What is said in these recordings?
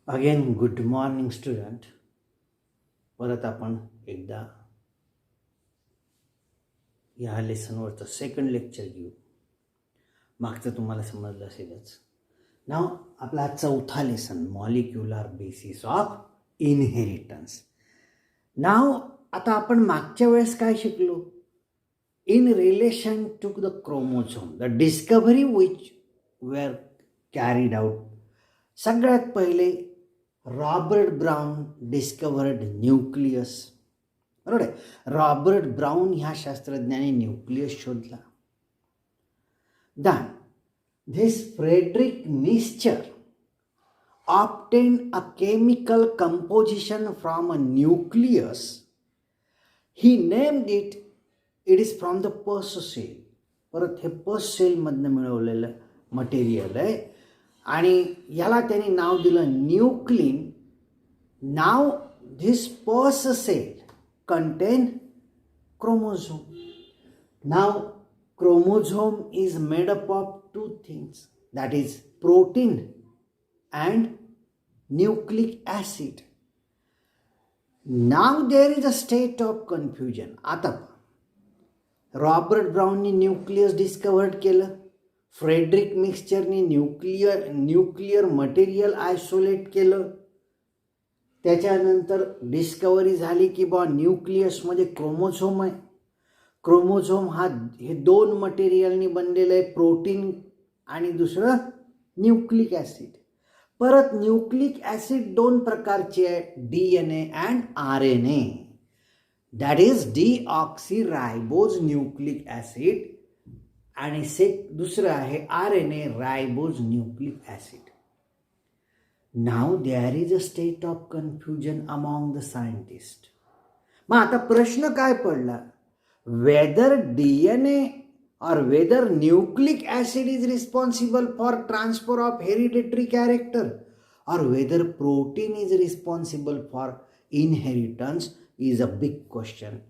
Again good morning student. परत आपण एकदा ह्या लेसनवरचं सेकंड लेक्चर घेऊ. मागचं तुम्हाला समजलं असेलच. नाव आपला चौथा lesson, molecular basis of inheritance. Now आता आपण मागच्या वेळेस काय शिकलो? In relation to the chromosome, the discovery which were carried out. सगळ्यात पहिले रॉबर्ट ब्राउन डिस्कवर्ड न्यूक्लियस. बरोबर आहे. रॉबर्ट ब्राउन ह्या शास्त्रज्ञाने न्यूक्लियस शोधला. Then this Friedrich Nietzsche obtained a chemical composition from a nucleus. He named it, it is from the pus cell. परत हे पस सेलमधनं मिळवलेलं मटेरियल आहे आणि याला त्यांनी नाव दिलं न्यूक्लिन. नाव this pus cell contain chromosome. नाव chromosome is made up of two things, that is protein and nucleic acid. Now there is a state of confusion. आता रॉबर्ट ब्राउननी न्यूक्लियस डिस्कवर्ड केलं, फ्रेडरिक मिक्स्चरनी न्यूक्लियर मटेरियल आयसोलेट केलं, त्याच्यानंतर discovery झाली की बा न्यूक्लियसमध्ये chromosome आहे. Chromosome हे दोन मटेरियलनी बनलेलं आहे, प्रोटीन आणि दुसरं न्यूक्लिक ॲसिड. परत न्यूक्लिक ॲसिड दोन प्रकारचे आहे, DNA and RNA. That is deoxyribose nucleic acid आणि दुसरं आहे RNA ribose nucleic acid. Now there is a state of confusion among the scientist. मग आता प्रश्न काय पडला? whether DNA or whether nucleic acid is responsible for transfer of hereditary character or whether protein is responsible for inheritance is a big question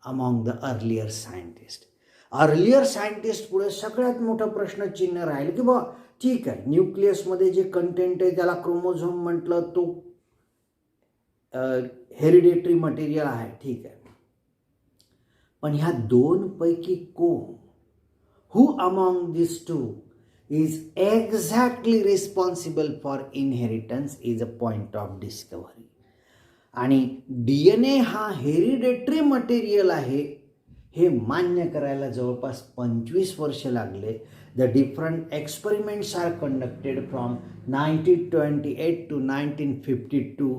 among the earlier scientists. Earlier scientists पुढे सगळ्यात मोठा प्रश्नचिन्ह राहील की बा ठीक आहे, न्यूक्लियसमध्ये जे कंटेंट आहे त्याला क्रोमोझोम म्हटलं, तो हेरिडेटरी मटेरियल आहे, ठीक आहे. पण ह्या दोन पैकी कोण, who among this two is exactly responsible for inheritance is a point of discovery. आणि DNA हा हेरिडेटरी मटेरियल आहे हे मान्य करायला जवळपास 25 वर्ष लागले. The different experiments are conducted from 1928 to 1952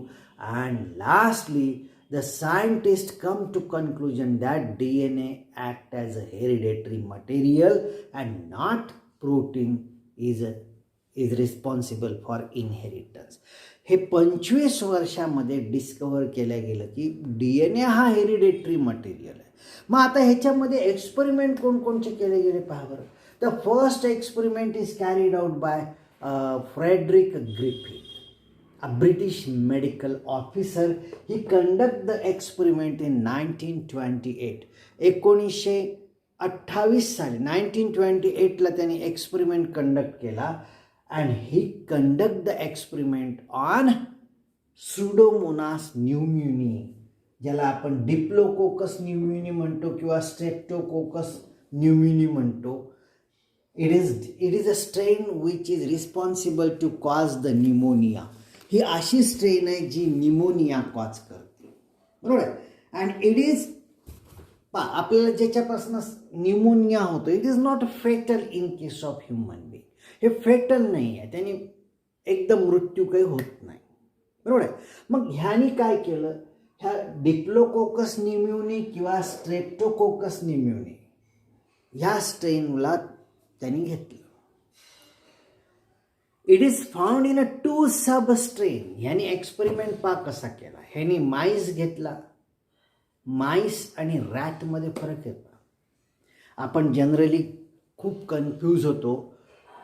and lastly the scientists come to conclusion that DNA act as a hereditary material and not protein is responsible for inheritance. हे 25 वर्षामध्ये डिस्कवर केलं गेलं की DNA हा हेरिडेटरी मटेरियल आहे. मग आता ह्याच्यामध्ये एक्सपेरिमेंट कोणकोणचे केले गेले पहा बरं. The first experiment is carried out by Frederick Griffith, a British medical officer. He conducted the experiment in 1928. 1928 साली 1928 ला त्यांनी एक्सपेरिमेंट कंडक्ट केला and he conducted the experiment on Pseudomonas pneumoniae, ज्याला आपण डिप्लोकोकस न्यूमोनी म्हणतो किंवा स्ट्रेप्टोकोकस न्यूमोनी म्हणतो. It is a strain which is responsible to cause the pneumonia. ही अशी स्ट्रेन आहे जी निमोनिया कॉज करते, बरोबर आहे. अँड इट इज आपल्याला ज्याच्यापासून न्यूमोनिया होतो, it is not fatal in case of human being. हे फेटल नाही आहे, त्याने एकदम मृत्यू काही होत नाही, बरोबर आहे. मग ह्यानी काय केलं, ह्या डिप्लोकोकस न्यूमोनी किंवा स्ट्रेप्टोकोकस न्यूमोनी ह्या स्ट्रेनला त्यांनी घेतलं. It is found in a 2 सबस्ट्रेन. ह्यानी एक्सपेरिमेंट कसा केला, ह्यानी माईस घेतला. माईस आणि रॅटमध्ये फरक येतो. आपण जनरली खूप कन्फ्यूज होतो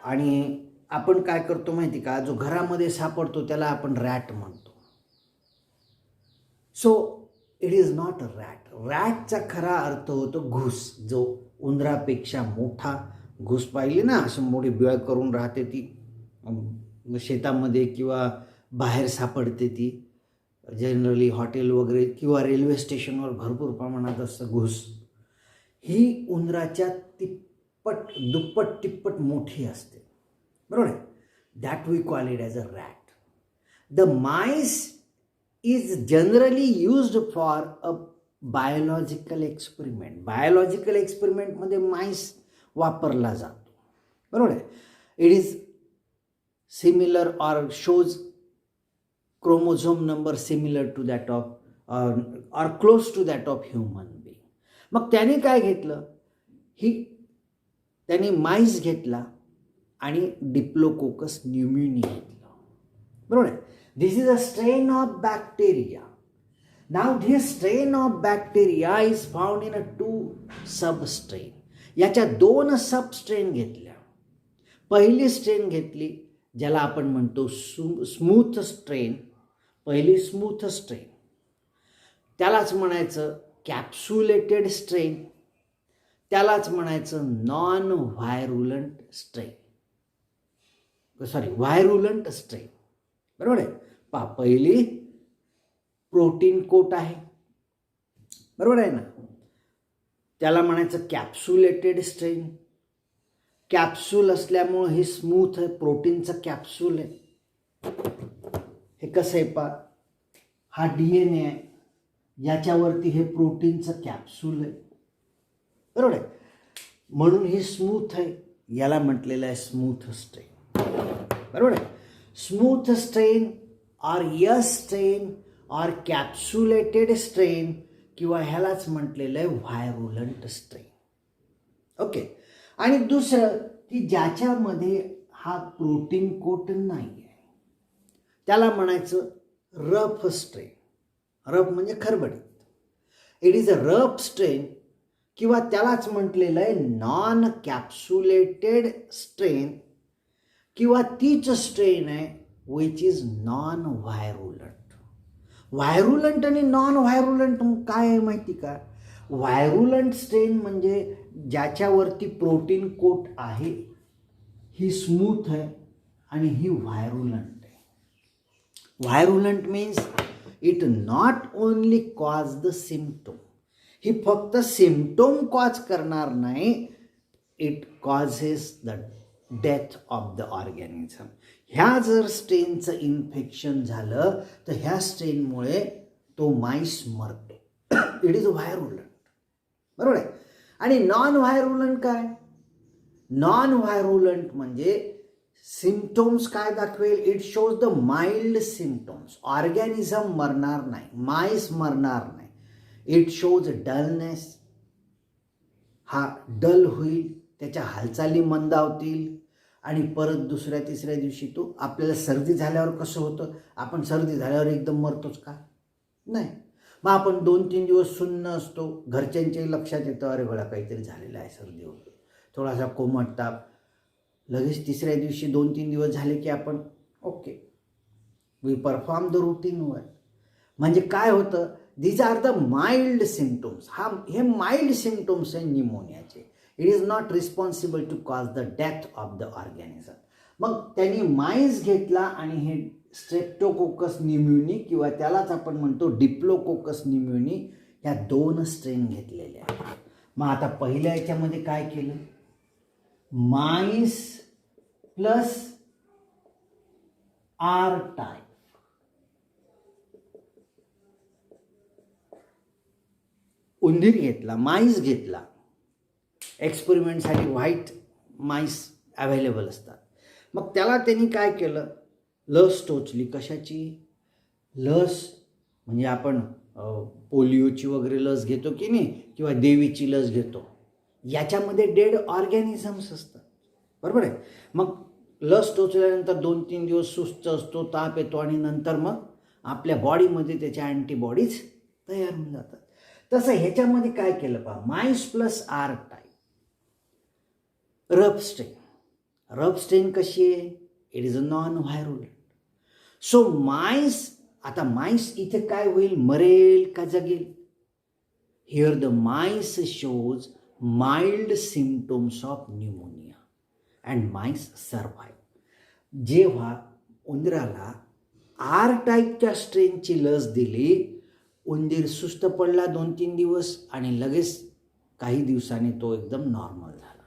आणि आपण काय करतो माहिती का, जो घरामध्ये सापडतो त्याला आपण रॅट म्हणतो. So it is not a rat. रॅटचा खरा अर्थ होतो घूस, जो उंदरापेक्षा मोठा घूस. पाहिली ना, असं मोठी बिळ करून राहते ती शेतामध्ये किंवा बाहेर सापडते ती. जनरली हॉटेल वगैरे किंवा रेल्वे स्टेशनवर भरपूर प्रमाणात असतं घूस. ही उंदराच्या दुप्पट तिप्पट मोठी असते, बरोबर आहे. That we call it as a rat. The mice is generally used for a biological experiment. Biological एक्सपेरिमेंटमध्ये माईस वापरला जातो, बरोबर आहे. It is similar or shows chromosome number similar to that of or close to that of human being. मग त्याने काय घेतलं, त्याने माईस घेतला आणि डिप्लोकोकस न्यूमोनी घेतलं, बरोबर आहे. This is a strain of bacteria. Now this strain of bacteria is found in a 2 substrain. याच्या 2 सबस्ट्रेन घेतल्या. पहिली स्ट्रेन घेतली ज्याला आपण म्हणतो स्मूथ स्ट्रेन. पहिली स्मूथ स्ट्रेन, त्यालाच म्हणायचं कॅप्सुलेटेड स्ट्रेन, त्यालाच म्हणायचं नॉन व्हायरुलंट स्ट्रेन, व्हायरुलंट स्ट्रेन, बरोबर आहे. पहिली प्रोटीन कोट आहे, बरोबर आहे ना, त्याला म्हणायचं कॅप्सुलेटेड स्ट्रेन. कॅप्सूल असल्यामुळं हे स्मूथ आहे, प्रोटीनचं कॅप्सूल आहे. हे कसं आहे हा DNA आहे, याच्यावरती हे प्रोटीनचं कॅप्सूल आहे, बरोबर आहे. म्हणून ही स्मूथ आहे, याला म्हटलेलं आहे स्मूथ स्ट्रेन, बरोबर आहे. Smooth strain or S strain or capsulated strain किंवा ह्यालाच म्हटलेलं आहे व्हायरुलंट स्ट्रेन. ओके. आणि दुसरं की ज्याच्यामध्ये हा प्रोटीन कोट नाही आहे, त्याला म्हणायचं रफ स्ट्रेन. रफ म्हणजे खरबडीत. It is a rough strain किंवा त्यालाच म्हटलेलं आहे नॉन कॅप्सुलेटेड स्ट्रेन किंवा तीच स्ट्रेन आहे विच इज नॉन व्हायरुलंट. व्हायरुलंट आणि नॉन व्हायरुलंट काय आहे माहिती का? व्हायरुलंट स्ट्रेन म्हणजे ज्याच्यावरती प्रोटीन कोट आहे, ही स्मूथ आहे आणि ही व्हायरुलंट आहे. Virulent means it not only cause the symptom. ही फक्त सिम्पटम कॉज करणार नाही, it causes the death of the organism. ह्या जर स्ट्रेनचं इन्फेक्शन झालं तर ह्या स्ट्रेनमुळे तो माईस मरतो. इट इज व्हायरुलंट, बरोबर आहे. आणि नॉन व्हायरुलंट काय? नॉन व्हायरुलंट म्हणजे सिम्पटम्स काय दाखवेल? It shows the mild symptoms. Organism मरणार नाही, माईस मरणार नाही. It shows dullness. हा डल होईल, त्याच्या हालचाली मंदावतील आणि परत दुसऱ्या तिसऱ्या दिवशी तो, आपल्याला सर्दी झाल्यावर कसं होतं, आपण सर्दी झाल्यावर एकदम मरतोच का? नाही. मग आपण 2-3 दिवस सुन्न असतो, घरच्यांच्याही लक्षात येतं अरे बळा काहीतरी झालेलं आहे, सर्दी होतो, थोडासा कोमट ताप. लगेच तिसऱ्या दिवशी 2-3 दिवस झाले की आपण okay, we perform the routine work. म्हणजे काय होतं, these are the mild symptoms. हे माइल्ड सिम्पटम्स आहे निमोनियाचे. It is not responsible to cause the death of the organism. मग त्यांनी माईस घेतला आणि हे स्ट्रेप्टोकोकस न्यूमोनी किंवा त्यालाच आपण म्हणतो डिप्लोकोकस न्यूमोनी, ह्या 2 स्ट्रेन घेतलेल्या आहेत. मग आता पहिल्या याच्यामध्ये काय केलं, माईस प्लस आर टाईप. उंदीर घेतला, माईस घेतला. एक्सपेरिमेंटसाठी व्हाईट माईस अवेलेबल असतात. मग त्याला त्यांनी काय केलं, लस टोचली. कशाची लस? म्हणजे आपण पोलिओची वगैरे लस घेतो की नाही, किंवा देवीची लस घेतो, याच्यामध्ये डेड ऑर्गॅनिझम्स असतात, बरोबर आहे. मग लस टोचल्यानंतर 2-3 दिवस सुस्त असतो, ताप येतो आणि नंतर मग आपल्या बॉडीमध्ये त्याच्या अँटीबॉडीज तयार होऊन जातात. तसं ह्याच्यामध्ये काय केलं पहा, mice plus R type. Rough strain. Rough strain कशी आहे? It is a non virulent. So mice, आता माईस इथे काय होईल, मरेल का जगेल? Here the mice shows mild symptoms of pneumonia and mice survive. जेव्हा उंदराला आर टाईपच्या स्ट्रेनची लस दिली, उंदीर सुस्त पडला 2-3 दिवस आणि लगेच काही दिवसांनी तो एकदम नॉर्मल झाला.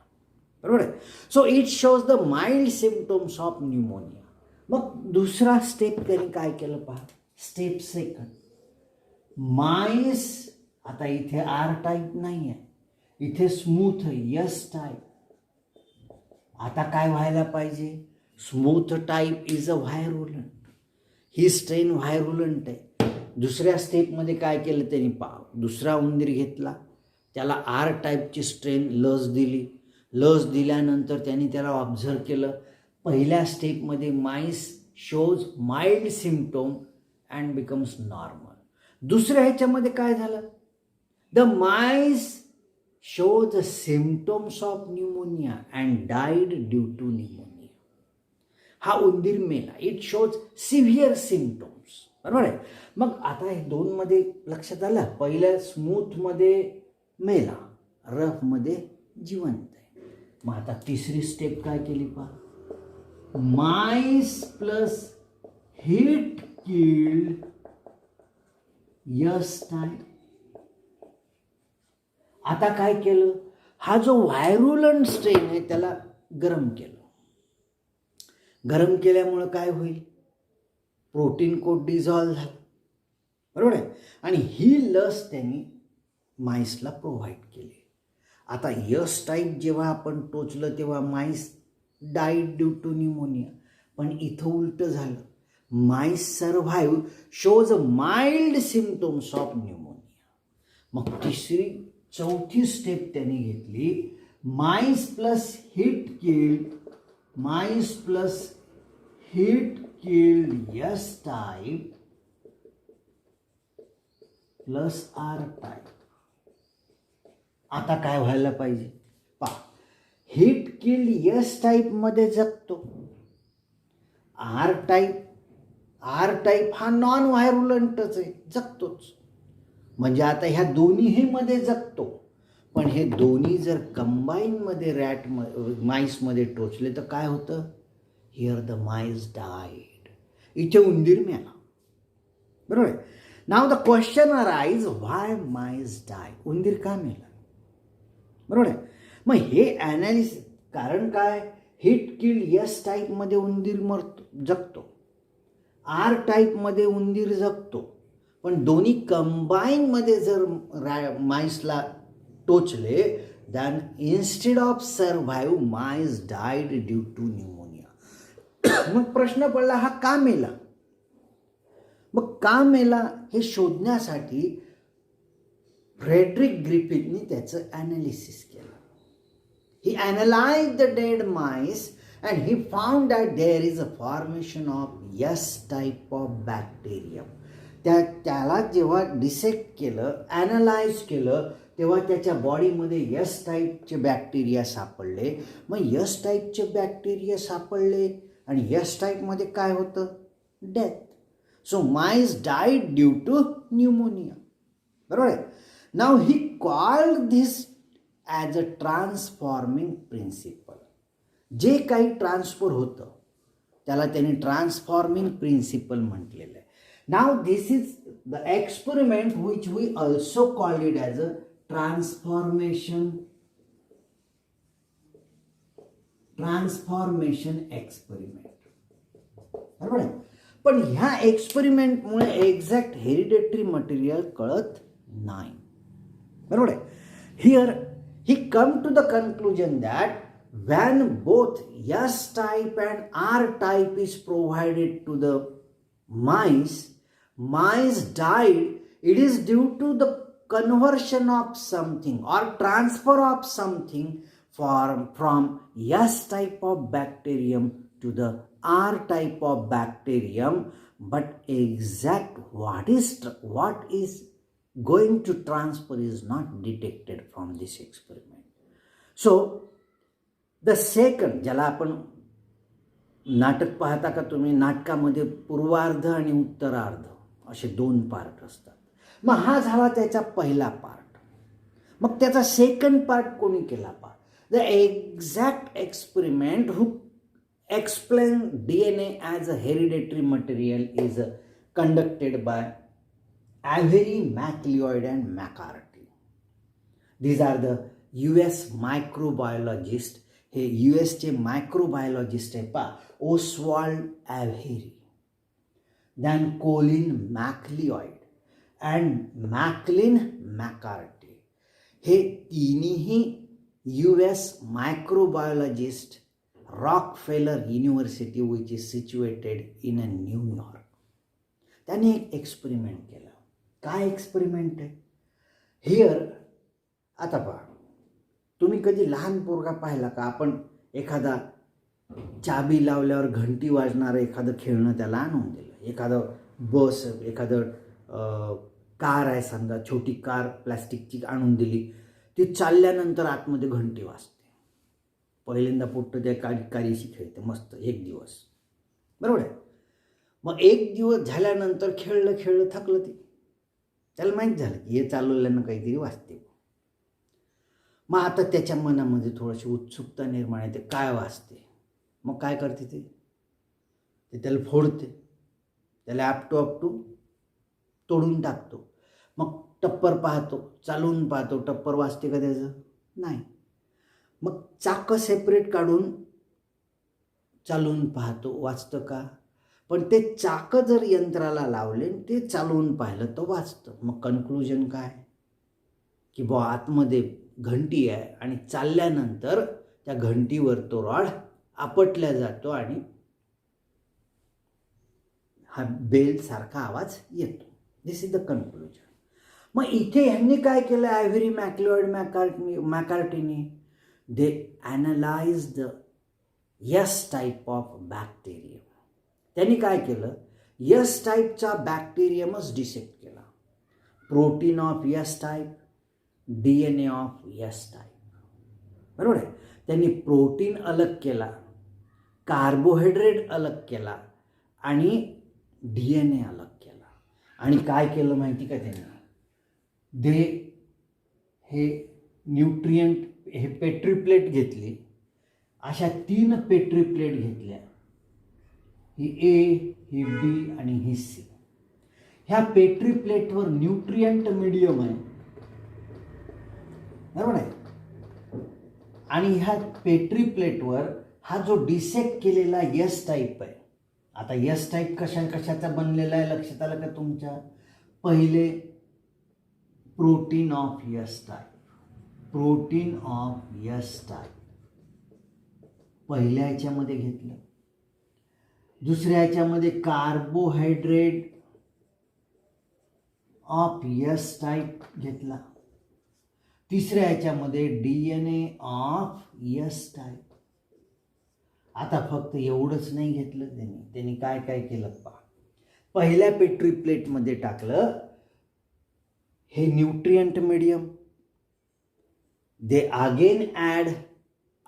बरोबर आहे. So it shows the mild symptoms of pneumonia. मग दुसरा स्टेप त्यांनी काय केलं पहा. स्टेप सेकंड, माईस, आता इथे आर टाईप नाही आहे, इथे स्मूथ यस टाईप. आता काय व्हायला पाहिजे. Smooth type is a virulent. ही स्ट्रेन व्हायरुलंट आहे. दुसऱ्या स्टेपमध्ये काय केलं त्यांनी पहा. दुसरा उंदीर घेतला, त्याला आर टाईपची स्ट्रेन लस दिली. लस दिल्यानंतर त्यांनी त्याला ऑब्झर्व केलं. पहिल्या स्टेपमध्ये mice shows mild symptom and becomes normal. दुसऱ्या ह्याच्यामध्ये काय झालं. The mice show the symptoms of pneumonia and died due to pneumonia. हा उंदीर मेला. It shows severe symptoms. बरोबर आहे. मग आता हे दोनमध्ये लक्षात आलं. पहिल्या स्मूथमध्ये मेला, रफमध्ये जिवंत आहे. मग आता तिसरी स्टेप काय केली पहा. Mice plus heat killed S type. आता काय केलं. हा जो व्हायरुलंट स्ट्रेन आहे त्याला गरम केलं. गरम केल्यामुळं काय होईल. प्रोटीन कोट डिझॉल्व झालं. बरोबर आहे. आणि ही लस त्यांनी माईसला प्रोव्हाइड केली. आता यस टाईप जेव्हा आपण टोचलं तेव्हा mice died due to pneumonia. पण इथं उलटं झालं. Mice survive shows a mild symptoms of pneumonia. मग चौथी स्टेप त्यांनी घेतली. Mice plus heat killed, mice plus heat killed S type plus R type. आता काय व्हायला पाहिजे पहा. हीट किल्ड यस टाईपमध्ये जगतो. आर टाईप हा नॉन व्हायरुलंटच आहे, जगतोच. म्हणजे आता ह्या दोन्ही मध्ये जगतो. पण हे दोन्ही जर कंबाईनमध्ये माईसमध्ये टोचले तर काय होतं. Here the mice died. इथे उंदीर मेला. बरोबर आहे. Now the question arise why mice die. उंदीर का मेला. बरोबर आहे. मग हे ॲनालिसिस, कारण काय. हीट किल्ड यस टाईपमध्ये उंदीर जगतो. आर टाईपमध्ये उंदीर जगतो. पण दोन्ही कंबाईनमध्ये जर माईसला टोचले, then instead of survive mice died due to pneumonia. मग प्रश्न पडला हा का मेला. मग का मेला हे शोधण्यासाठी फ्रेडरिक ग्रिफिथनी त्याचं ॲनालिसिस केलं. He analysed the dead mice and he found that there is a formation of S type of bacterium. त्याला जेव्हा डिसेक्ट केलं, ॲनालाइज केलं, तेव्हा त्याच्या बॉडीमध्ये यस टाईपचे बॅक्टेरिया सापडले. मग यस टाईपचे बॅक्टेरिया सापडले आणि यस टाईपमध्ये काय होतं. Death. So mice died due to pneumonia. बरोबर आहे. Now he called this as a transforming principle. जे काही ट्रान्सफर होतं त्याला त्यांनी ट्रान्सफॉर्मिंग प्रिन्सिपल म्हटलेलं आहे. नाव this is the experiment which we also called it as a transformation experiment. बरोबर आहे. पण ह्या एक्सपेरिमेंटमुळे एक्झॅक्ट हेरिडेटरी मटेरियल कळत नाही. बरोबर आहे. Here he come to the conclusion that when both S type and R type is provided to the mice died, it is due to the conversion of something or transfer of something from S type of bacterium to the R type of bacterium, but exact what is going to transfer is not detected from this experiment. So the second, ज्याला आपण नाटक पाहता का तुम्ही. नाटकामध्ये पूर्वार्ध आणि उत्तरार्ध असे 2 पार्ट असतात. मग हा झाला त्याचा पहिला पार्ट. मग त्याचा सेकंड पार्ट कोणी केला पहा. The exact experiment who explain DNA as a hereditary material is conducted by Avery, MacLeod and McCarthy. These are the US microbiologist. हे यूएसचे मायक्रोबायोलॉजिस्ट आहे पा Oswald ॲव्हेरी, than choline मॅकलिऑइड and McLean मॅकार्टी. हे तिन्ही US microbiologist Rockefeller university which is situated in New York. त्यांनी एक experiment केला. काय experiment आहे हिअर? आता पहा, तुम्ही कधी लहान पोरगा पाहिला का? आपण एखादा चाबी लावल्यावर घंटी वाजणारं एखादं खेळणं त्याला आणून दिलं, एखादं बस, एखादं कार आहे समजा, छोटी कार प्लॅस्टिकची आणून दिली, ती चालल्यानंतर आतमध्ये घंटी वाजते. पहिल्यांदा पोट्ट त्या काळीशी खेळते मस्त एक दिवस, बरोबर आहे. मग एक दिवस झाल्यानंतर खेळलं थकलं, ती त्याला माहीत झालं की हे चालवल्यानं काहीतरी वाजते. मग आता त्याच्या मनामध्ये थोडीशी उत्सुकता निर्माण येते, काय वाजते. मग काय करते ते त्याला फोडते, त्याला आपटू तोडून टाकतो. मग टप्पर पाहतो, चालवून पाहतो, टप्पर वाजते का त्याचं? नाही. मग चाकं सेपरेट काढून चालवून पाहतो, वाजतं का? पण ते चाकं जर यंत्राला लावले ते चालवून पाहिलं तर वाजतं. मग कन्क्लुजन काय की बुवा आतमध्ये घंटी आहे आणि चालल्यानंतर त्या घंटीवर तो रॉड आपटल्या जातो आणि हा बेल सारखा आवाज येतो. This is the conclusion. मग इथे ह्यांनी काय केलं, ॲव्हेरी, मॅकलिऑड, मॅकार्टीने, they analyze the S type of bacterium. त्यांनी काय केलं, यस टाईपचा बॅक्टेरियमच डिसेक्ट केला. Protein of S type, DNA of S type, बरोबर आहे. त्यांनी प्रोटीन अलग केला, कार्बोहायड्रेट अलग केला आणि DNA अलग केला. आणि काय केलं माहिती का त्यांनी? हे न्यूट्रियंट, हे पेट्री प्लेट घेतली, अशा 3 पेट्री प्लेट घेतल्या, ही A, ही B आणि ही C. ह्या पेट्री प्लेटवर न्यूट्रियंट मीडियम आहे, बरोबर आहे. आणि ह्या पेट्री प्लेटवर हा जो डिसेक्ट केलेला यस टाईप आहे. आता यस टाईप कशाचा बनलेला आहे लक्षात आलं का तुमच्या? पहिले protein of S type, protein of S type पहिल्या ह्याच्यामध्ये घेतलं. दुसऱ्या ह्याच्यामध्ये कार्बोहायड्रेट ऑफ यस टाईप घेतला. तिसऱ्या ह्याच्यामध्ये DNA ऑफ यस टाईप. आता फक्त एवढंच नाही घेतलं त्यांनी काय केलं पहा. पहिल्या पेट्री प्लेटमध्ये टाकलं हे nutrient medium. They again add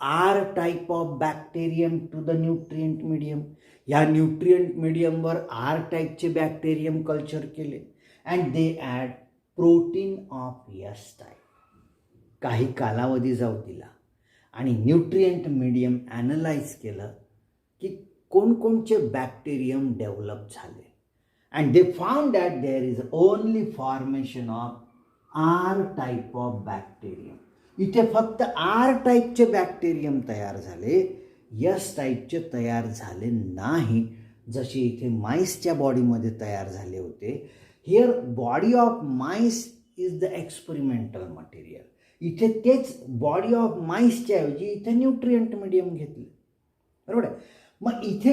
R type of bacterium to the nutrient medium. या न्यूट्रियंट मीडियमवर R टाईपचे बॅक्टेरियम कल्चर केले and they add protein of S type. काही कालावधी जाऊ दिला आणि न्यूट्रियंट मीडियम ॲनलाइज केलं की कोणकोणचे बॅक्टेरियम डेव्हलप झाले. And they found that there is only formation of R type of bacterium. इथे फक्त R टाईपचे बॅक्टेरियम तयार झाले, यस टाईपचे तयार झाले नाही, जसे इथे माईसच्या बॉडीमध्ये तयार झाले होते. Here body of MICE is the experimental material. इथे तेच बॉडी ऑफ माईसच्या ऐवजी इथे न्यूट्रियंट मीडियम घेतले, बरोबर आहे. मग इथे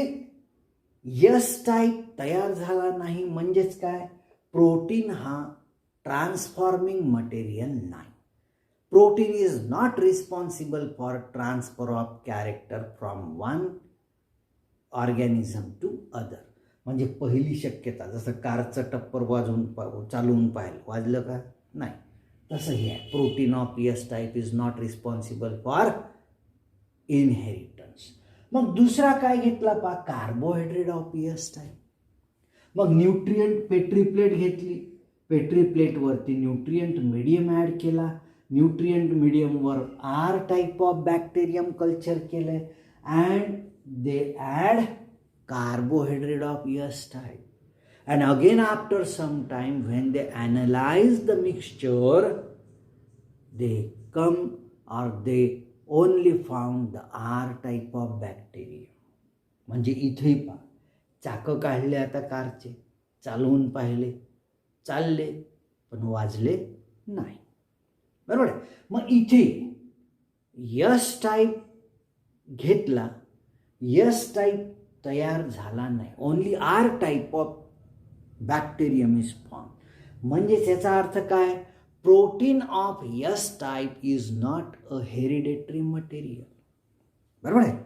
यस टाईप तयार झाला नाही म्हणजेच काय, प्रोटीन हा ट्रान्सफॉर्मिंग मटेरियल नाही. Protein is not responsible for transfer of character from one organism to other. म्हणजे पहिली शक्यता, जसं कारचं टप्पर चालवून पाहिलं, वाजलं का? नाही. तसं हे आहे, protein of S type is not responsible for inheritance. मग दुसरा काय घेतला पहा, कार्बोहायड्रेट ऑफ यस टाईप. मग न्यूट्रियंट पेट्री प्लेट घेतली, पेट्री प्लेटवरती न्यूट्रियंट मीडियम ॲड केला, न्यूट्रियंट मीडियमवर R type of bacterium culture केलं and they add carbohydrate of S type. And again after some time when they analyze the mixture, they come or they only found the R type of bacteria. म्हणजे इथे पहा, चाकं काढले आता कारचे, चालवून पाहिले, चालले पण वाजले नाही. बरोबर आहे. मग इथे यस टाईप घेतला, यस टाईप तयार झाला नाही, only R type of bacterium is form. म्हणजे त्याचा अर्थ काय, protein of S type is not a hereditary material. बरोबर आहे.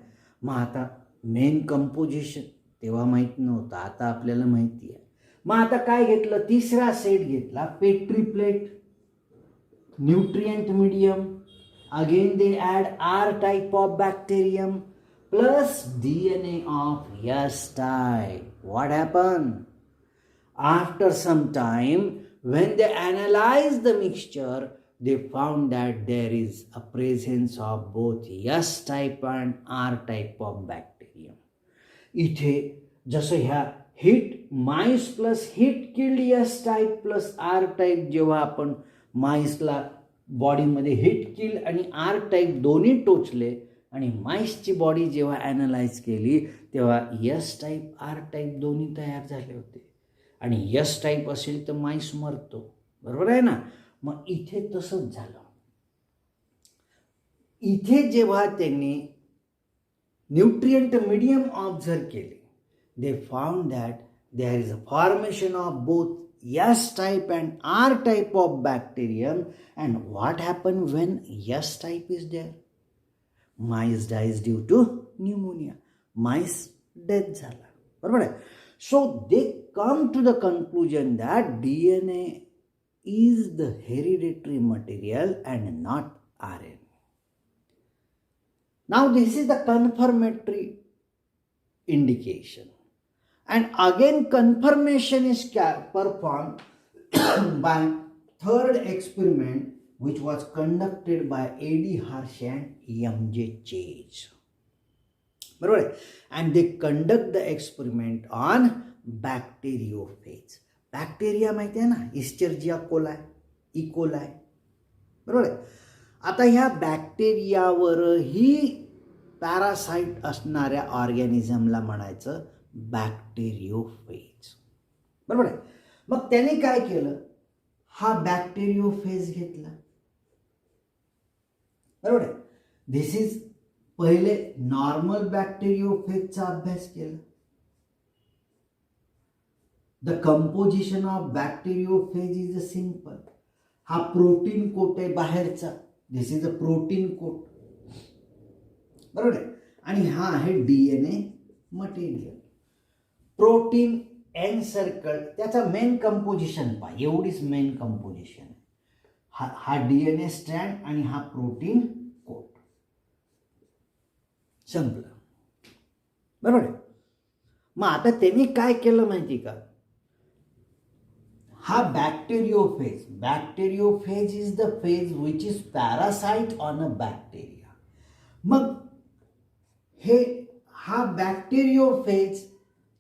मग आता मेन कंपोजिशन तेव्हा माहीत नव्हतं, आता आपल्याला माहिती आहे. मग आता काय घेतलं, तिसरा सेट घेतला, petri plate, nutrient medium, again they add R type of bacterium plus DNA of S type. What happened? After some time, when they analyzed the mixture, they found that there is a presence of both S type and R type of bacterium. इथे जसं ह्या heat mice plus heat killed S type plus R type, जेव्हा आपण माइसला बॉडीमध्ये heat kill आणि R type दोन्ही टोचले आणि माइसची बॉडी जेव्हा ॲनालाइज केली तेव्हा S टाईप R टाईप दोन्ही तयार झाले होते. आणि S टाईप असेल तर माइस मरतो. बरोबर आहे ना. मग इथे तसंच झालं. इथे जेव्हा त्यांनी न्यूट्रिएंट मीडियम ऑब्झर्व केले, they found that there is a formation of both S type and R type of bacterium. And what happened when S type is there? Mice dies due to pneumonia. Mice death झाला. बरोबर आहे. So they come to the conclusion that DNA is the hereditary material and not RNA. Now this is the confirmatory indication. And again confirmation is performed by third experiment which was conducted by A.D. Hershey and M.J. Chase. बरोबर आहे. And they conduct the experiment on bacteriophage. Bacteria माहिती आहे ना, इस्चर्जिया coli, E. coli. बरोबर आहे. आता ह्या बॅक्टेरियावरही parasite असणाऱ्या ऑर्गॅनिझमला म्हणायचं बॅक्टेरियोफेज. बरोबर आहे. मग त्याने काय केलं, हा बॅक्टेरियोफेज घेतला. बरोबर आहे. दिस इज पहिले नॉर्मल बॅक्टेरियोफेजचा अभ्यास केला. The composition of bacteriophage is a simple. हा प्रोटीन कोट आहे बाहेरचा, this is a protein coat. बरोबर आहे. आणि हा आहे DNA material. Protein in circle, त्याचा मेन कंपोजिशन पहा, एवढीच मेन कंपोजिशन आहे. हा DNA स्ट्रँड आणि हा प्रोटीन कोट. संपलं. बरोबर आहे. मग आता त्यांनी काय केलं माहिती का, हा bacteriophage, bacteriophage is the phage which is parasite on a bacteria. मग हा बॅक्टेरियोफेज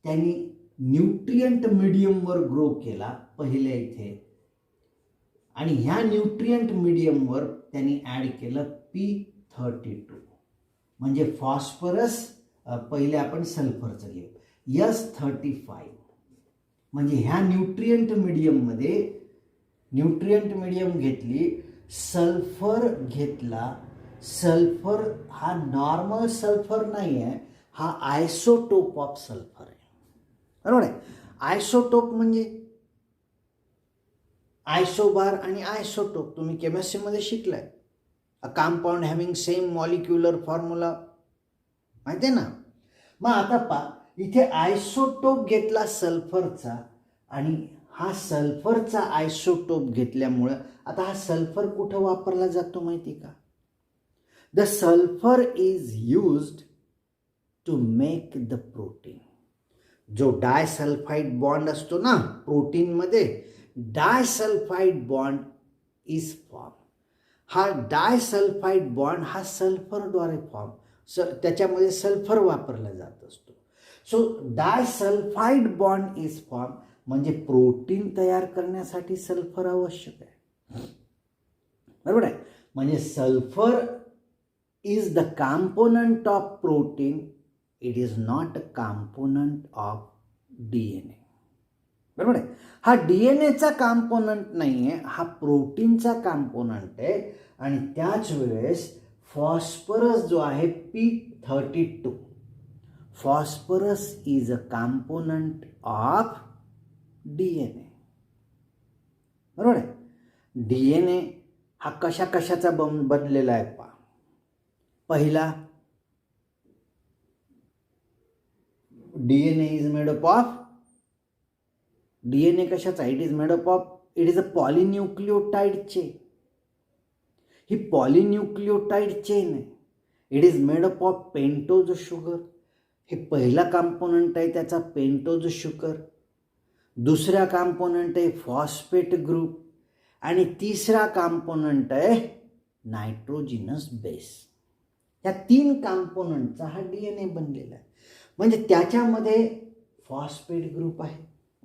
त्यांनी न्यूट्रिएंट मीडियमवर ग्रो केला पहिल्या इथे. आणि ह्या न्यूट्रिएंट मीडियमवर त्यांनी ॲड केलं P32, म्हणजे फॉस्फरस. पहिले आपण सल्फरचं घेऊ, S35. म्हणजे ह्या न्यूट्रिएंट मीडियममध्ये न्यूट्रिएंट मीडियम घेतली, सल्फर घेतला. सल्फर हा नॉर्मल सल्फर नाही आहे, हा आयसोटोप ऑफ सल्फर आहे. बरोबर आहे. आयसोटोप म्हणजे आयसोबार आणि आयसोटोप तुम्ही केमिस्ट्रीमध्ये शिकलाय. A compound having same molecular formula माहिती आहे ना. मग आता पहा, इथे आयसोटोप घेतला सल्फरचा आणि हा सल्फरचा आयसोटोप घेतल्यामुळं आता हा सल्फर कुठं वापरला जातो माहिती का. The sulphur is used to make the protein. जो डायसल्फाइड बॉन्ड असतो ना प्रोटीनमध्ये, डायसल्फाइड बॉन्ड इज फॉर्म. हा डायसल्फाइड बॉन्ड हा सल्फरद्वारे फॉर्म. त्याच्यामध्ये सल्फर वापरला जात असतो. So disulphide bond is form, म्हणजे प्रोटीन तयार करण्यासाठी सल्फर आवश्यक आहे. बरोबर आहे. म्हणजे sulphur is the component of protein, it is not a component of DNA. बरोबर आहे. हा DNAचा कॉम्पोनंट नाही आहे, हा प्रोटीनचा कॉम्पोनंट आहे. आणि त्याच वेळेस फॉस्फरस जो आहे P32, phosphorus is a component of DNA. बरोबर आहे. DNA हा कशा कशाचा बनलेला आहे पहा. पहिला, DNA is made up of, DNA कशाचा, it is made up of, it is a polynucleotide chain. ही पॉलिन्यूक्लियोटाइड चेन आहे. It is made up of pentose sugar. हे पहिला कंपोनंट आहे त्याचा, पेंटोज शुगर. दुसरा कंपोनंट आहे फॉस्फेट ग्रुप. आणि तिसरा कंपोनंट आहे नायट्रोजिनस बेस. या 3 कंपोनंटचा हा DNA बनलेला आहे. म्हणजे त्याच्यामध्ये फॉस्फेट ग्रुप आहे,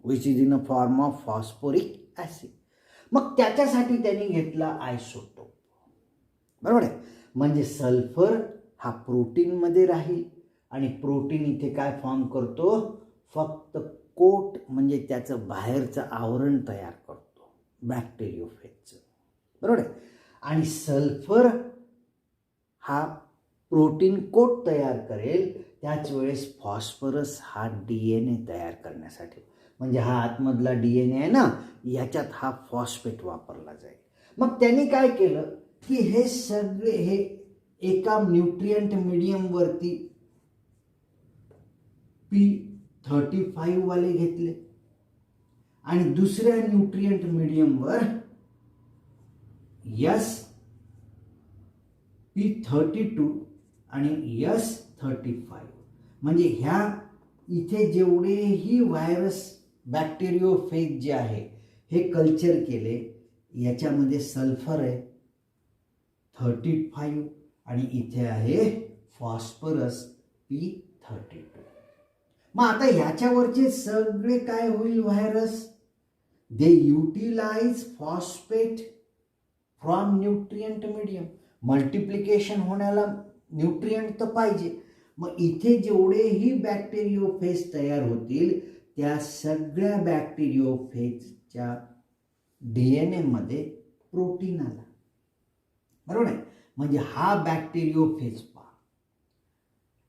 which is in a form of phosphoric acid. मग त्याच्यासाठी त्यांनी घेतला आयसोटोप. बरोबर आहे. म्हणजे सल्फर हा प्रोटीनमध्ये राहील आणि प्रोटीन इथे काय फॉर्म करतो, फक्त कोट म्हणजे त्याचं बाहेरचं आवरण तयार करतो बॅक्टेरियोफेजचं. बरोबर आहे. आणि सल्फर हा प्रोटीन कोट तयार करेल, त्याच वेळेस फॉस्फरस हा DNA तयार करण्यासाठी, म्हणजे हा आतमधला DNA आहे ना, याच्यात हा फॉस्फेट वापरला जाईल. मग त्यांनी काय केलं की हे सगळे हे एका न्यूट्रिएंट मीडियमवरती P35 वाले घेतले आणि दुसऱ्या न्यूट्रिएंट मीडियमवर P32 आणि S35. म्हणजे ह्या इथे जेवढेही व्हायरस बॅक्टेरियोफेज जे आहे हे कल्चर केले, याच्यामध्ये सल्फर आहे 35 आणि इथे आहे फॉस्फरस P32. मग आता ह्याच्यावरचे सगळे काय होईल virus, they utilize phosphate from nutrient medium. Multiplication होण्याला न्यूट्रिएंट तर पाहिजे. मग इथे जेवढेही बॅक्टेरियोफेज तयार होतील त्या सगळ्या बॅक्टेरियोफेजच्या DNA मध्ये प्रोटीन आला. बरोबर आहे. म्हणजे हा बॅक्टेरियोफेज पहा,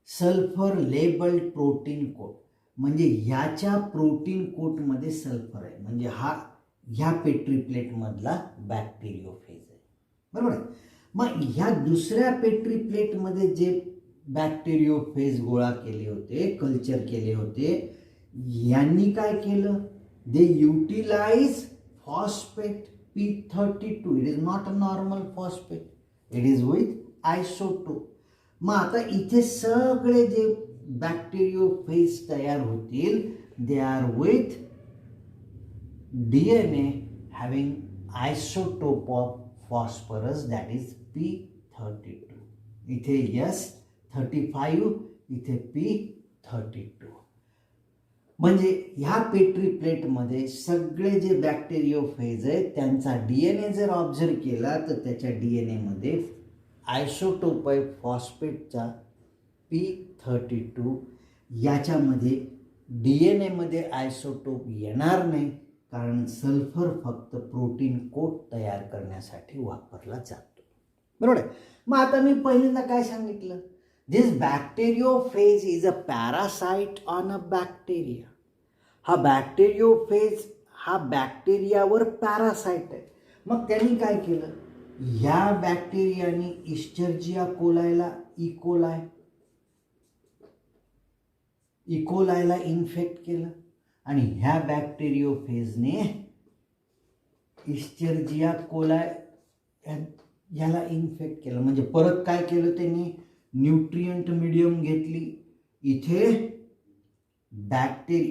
सल्फर लेबल्ड प्रोटीन कोट, म्हणजे ह्याच्या प्रोटीन कोटमध्ये सल्फर आहे, म्हणजे हा ह्या पेट्री प्लेटमधला बॅक्टेरियोफेज आहे. बरोबर आहे. मग ह्या दुसऱ्या पेट्री प्लेटमध्ये जे बॅक्टेरियोफेज गोळा केले होते, कल्चर केले होते, यांनी काय केलं, they utilize phosphate P32. It is not a normal phosphate, it is with isotope. मग आता इथे सगळे जे बॅक्टेरियोफेज तयार होतील, they are with DNA having isotope of phosphorus, that is P32. इथे S35, इथे P32. म्हणजे ह्या पेट्री प्लेटमध्ये सगळे जे बॅक्टेरियोफेज आहेत त्यांचा DNA जर ऑब्झर्व केला तर त्याच्या DNA मध्ये आयसोटोप आहे फॉस्फेटचा P32. याच्यामध्ये DNA मध्ये आयसोटोप येणार नाही, कारण सल्फर फक्त प्रोटीन कोट तयार करण्यासाठी वापरला जातो. बरोबर आहे. मग आता मी पहिल्यांदा काय सांगितलं, this bacteriophage is a parasite on a bacteria. हा बॅक्टेरियोफेज हा बॅक्टेरियावर पॅरासाइट आहे. मग त्यांनी काय केलं, ह्या बॅक्टेरियाने इस्चर्जिया कोलायला इकोलायला इन्फेक्ट केलं आणि ह्या बॅक्टेरियोफेजने इस्चर्जिया कोलाय ह्याला इन्फेक्ट केलं. म्हणजे परत काय केलं त्यांनी, न्यूट्रिएंट मीडियम घेतली, इथे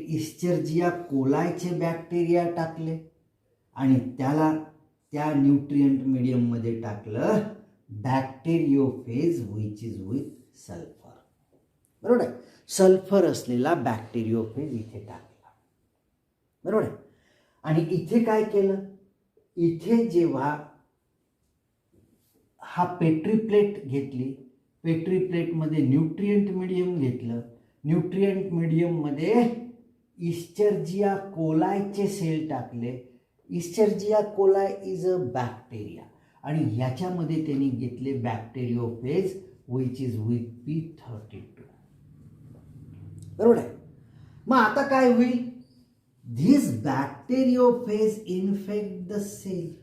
इस्चर्जिया कोलायचे बॅक्टेरिया टाकले आणि त्याला त्या न्यूट्रिएंट मीडियममध्ये टाकलं बॅक्टेरियोफेज विच इज विथ सल्फर. बरोबर आहे. सल्फर असलेला बॅक्टेरियोफेज इथे टाकला. बरोबर आहे. आणि इथे काय केलं, इथे जेव्हा हा पेट्री प्लेट घेतली, पेट्री प्लेटमध्ये न्यूट्रिएंट मिडियम घेतलं, न्यूट्रिएंट मिडियममध्ये इस्चर्जिया कोलायचे सेल टाकले. इस्चर्जिया कोलाय इज अ बॅक्टेरिया आणि ह्याच्यामध्ये त्यांनी घेतले बॅक्टेरियोफेज विच इज विथ P32. बरोबर आहे. मग आता काय होईल, धिस बॅक्टेरियोफेज इन्फेक्ट द सेल.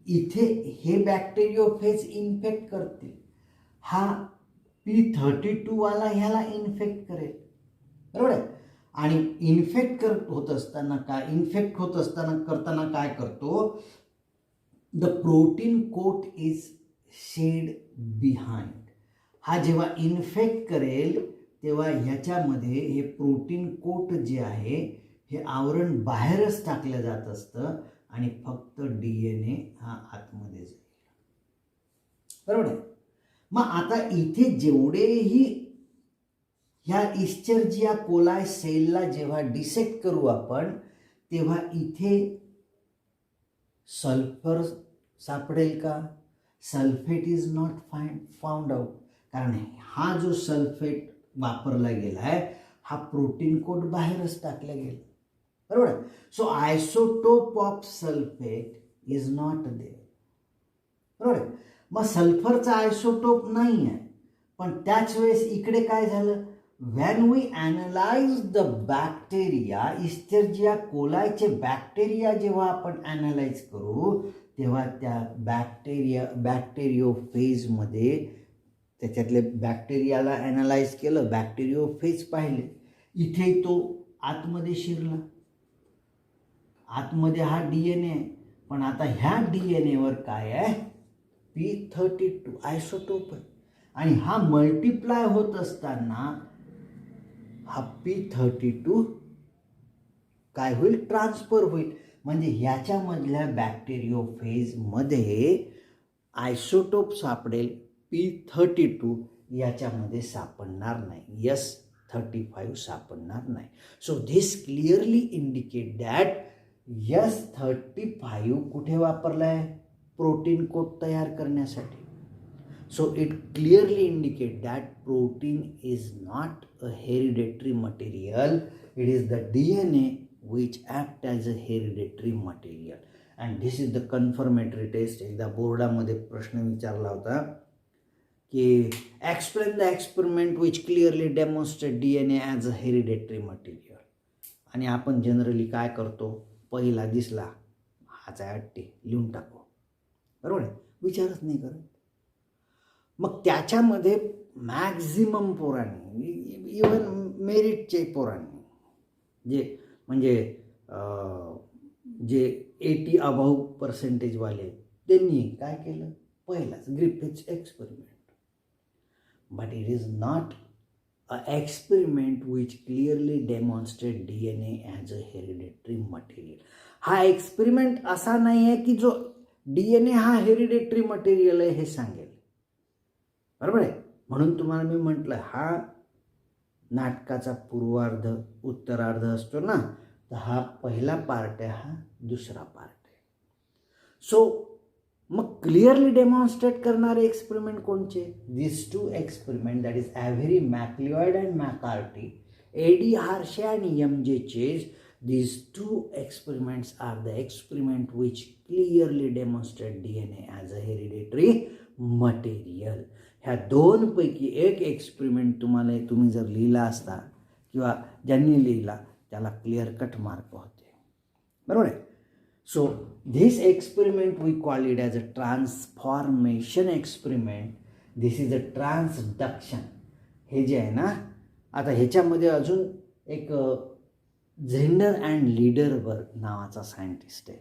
इथे हे बॅक्टेरियोफेज इन्फेक्ट करतील, हा P32 वाला ह्याला इन्फेक्ट करेल. बरोबर आहे. आणि इन्फेक्ट होत असताना करताना काय करतो, the protein coat is shed behind. हा जेव्हा इन्फेक्ट करेल तेव्हा ह्याच्यामध्ये हे प्रोटीन कोट जे आहे हे आवरण बाहेरच टाकलं जात असतं आणि फक्त DNA हा आतमध्ये जाईल. बरोबर आहे. मग आता इथे जेवढेही ह्या इस्चर्जिया कोलाय सेलला जेव्हा डिसेक्ट करू आपण तेव्हा इथे सल्फर सापडेल का? Sulphate is not found out. कारण हा जो सल्फेट वापरला गेला आहे हा प्रोटीन कोट बाहेरच टाकला गेला. बरोबर आहे. So isotope of sulphate is not there. बरोबर आहे. मग सल्फरचा आयसोटोप नाही आहे, पण त्याच वेळेस इकडे काय झालं, when we analyze the bacteria, Escherichia कोलायचे बॅक्टेरिया जेव्हा आपण ॲनालाइज करू तेव्हा त्या बॅक्टेरियोफेजमध्ये त्याच्यातले बॅक्टेरियाला ॲनालाइज केलं, बॅक्टेरियोफेज पाहिले, इथे तो आतमध्ये शिरला, आतमध्ये हा DNA आहे. पण आता ह्या DNAवर काय आहे, P32 आयसोटोप आहे आणि हा मल्टिप्लाय होत असताना हा P32 काय होईल, ट्रान्सफर होईल. म्हणजे ह्याच्यामधल्या बॅक्टेरियोफेजमध्ये आयसोटोप सापडेल, P32 याच्यामध्ये सापडणार नाही, S35 सापडणार नाही. So this clearly indicate that S35 कुठे वापरला आहे, प्रोटीन कोट तयार करण्यासाठी. So it clearly indicates that protein is not a hereditary material. It is the DNA which acts as a hereditary material. And this is the confirmatory test. एकदा बोर्डामध्ये प्रश्न विचारला होता की explain the experiment which clearly demonstrates DNA as a hereditary material. आणि आपण generally काय करतो, पहिला दिसला हाच आहे अट्टी लिहून टाकू. बरोबर आहे, विचारच नाही करत. मग त्याच्यामध्ये मॅक्झिमम पोरांनी, इवन मेरिटचे पोरांनी, जे म्हणजे जे 80 अबाव पर्सेंटेजवाले, त्यांनी काय केलं, पहिलाच Griffiths experiment. But it is not a experiment which clearly demonstrate DNA as a hereditary material. हा एक्सपेरिमेंट असा नाही आहे की जो DNA हा हेरिडेटरी मटेरियल आहे हे सांगेल. बरोबर आहे. म्हणून तुम्हाला मी म्हटलं हा नाटकाचा पूर्वार्ध उत्तरार्ध असतो ना, तर हा पहिला पार्ट आहे, हा दुसरा पार्ट आहे. सो मग क्लिअरली डेमॉन्स्ट्रेट करणारे एक्सपेरिमेंट कोणचे, this two experiment, that is Avery MacLeod and McCarty, A.D. Hershey आणि M.J. Chase. These two experiments are the experiment which clearly demonstrate DNA as a hereditary material. ह्या दोनपैकी एक experiment तुम्ही जर लिहिला असता किंवा ज्यांनी लिहिला त्याला क्लिअर कट मार्क होते. बरोबर आहे. So this experiment we call it as a transformation experiment. This is a transduction. हे जे आहे ना, आता ह्याच्यामध्ये अजून एक झेंडर अँड लीडरबर्ग नावाचा सायंटिस्ट आहे.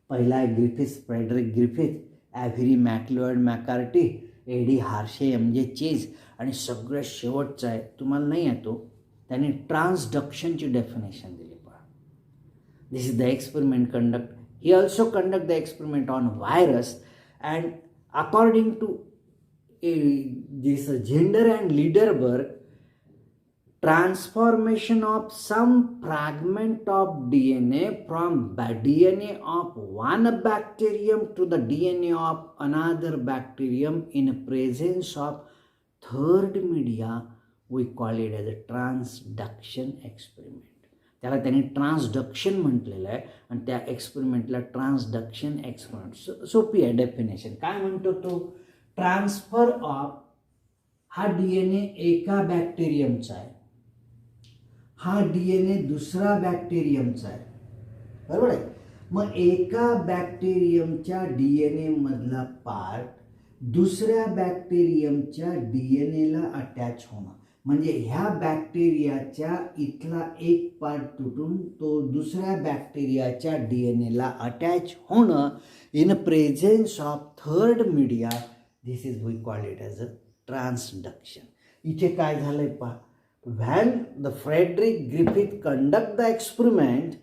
पहिला आहे Griffith, Frederick Griffith, Avery MacLeod McCarty, A.D. Hershey, M.J. Chase, आणि सगळ्यात शेवटचा आहे, तुम्हाला नाही येतो, त्याने ट्रान्सडक्शनची डेफिनेशन दिली. पहा, this is the experiment conduct. He also conduct the experiment on virus and according to this Zehnder and Lederberg, transformation of some fragment of DNA from DNA of one bacterium to the DNA of another bacterium in presence of third media, we call it as a transduction experiment. त्याला त्यांनी ट्रान्सडक्शन म्हटलेलं आहे आणि त्या एक्सपेरिमेंटला ट्रान्सडक्शन experiment. सोपी आहे definition. काय म्हणतो तो? ट्रान्सफर ऑफ हा DNA एका बॅक्टेरियमचा आहे, हा DNA दुसरा बॅक्टेरियमचा आहे, बरोबर आहे. मग एका बॅक्टेरियमच्या DNA मधला पार्ट दुसऱ्या बॅक्टेरियमच्या DNA ला अटॅच होणं, म्हणजे ह्या बॅक्टेरियाच्या इथला एक पार्ट तुटून तो दुसऱ्या बॅक्टेरियाच्या DNA ला अटॅच होणं in presence of third media, this is we call it as a transduction. इथे काय झालंय पहा, when the Frederick Griffith conduct the experiment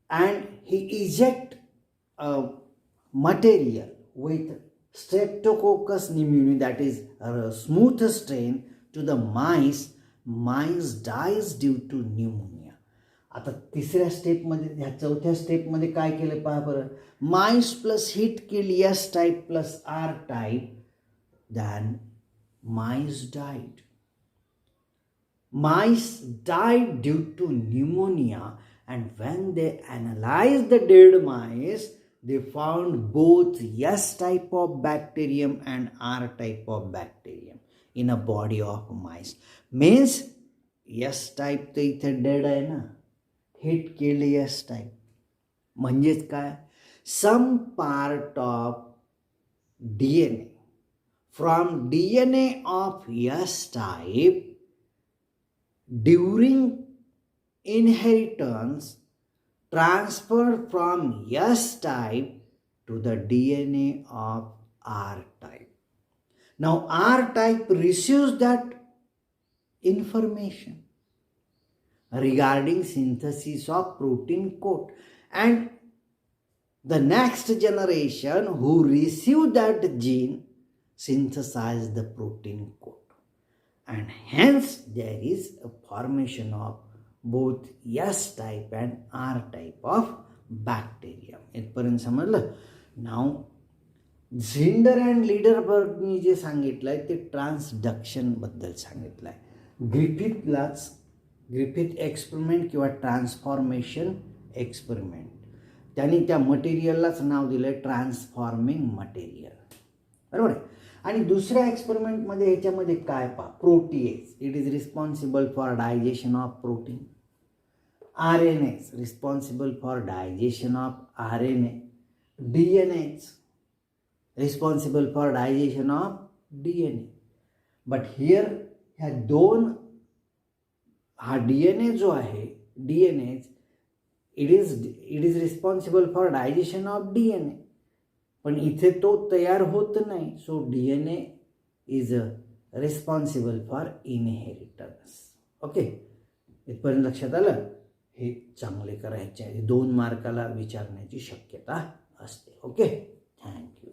and he eject a material with Streptococcus pneumoniae, that is a smooth strain, to the mice dies due to pneumonia. आता तिसऱ्या स्टेपमध्ये, ह्या चौथ्या स्टेपमध्ये काय केलं पहा बरं. माइस plus heat kill S type plus R type, then mice died. Mice died due to pneumonia, and when they analyzed the dead mice, they found both S type of bacterium and R type of bacterium in a body of mice. Means S type तर इथे dead आहे ना, hit killed S type. म्हणजेच काय, some part of DNA from DNA of S type during inheritance transferred from S type to the DNA of R type. Now R type receives that information regarding synthesis of protein coat, and the next generation who receive that gene synthesize the protein coat, and hence there is a formation of both S type and R type of bacterium. इथपर्यंत समजलं. नाव झेंडर and लीडरबर्गनी जे सांगितलंय ते ट्रान्सडक्शन बद्दल सांगितलंय. Griffith experiment किंवा transformation experiment, त्यांनी त्या मटेरियललाच नाव दिलंय ट्रान्सफॉर्मिंग मटेरियल, बरोबर आहे. आणि दुसऱ्या एक्सपेरिमेंटमध्ये ह्याच्यामध्ये काय पहा, protease, it is responsible for digestion of protein. RNAs responsible for digestion of RNA. DNAs responsible for digestion of DNA. But here ह्या दोन, हा DNA जो आहे, DNAs it is responsible for digestion of DNA, पण इथे तो तयार होत नाही. So DNA is responsible for inheritance. Okay, इथपर्यंत लक्षात आलं. हे चांगले करायचे आहे, 2 मार्काला विचारण्याची शक्यता असते. Okay, thank you.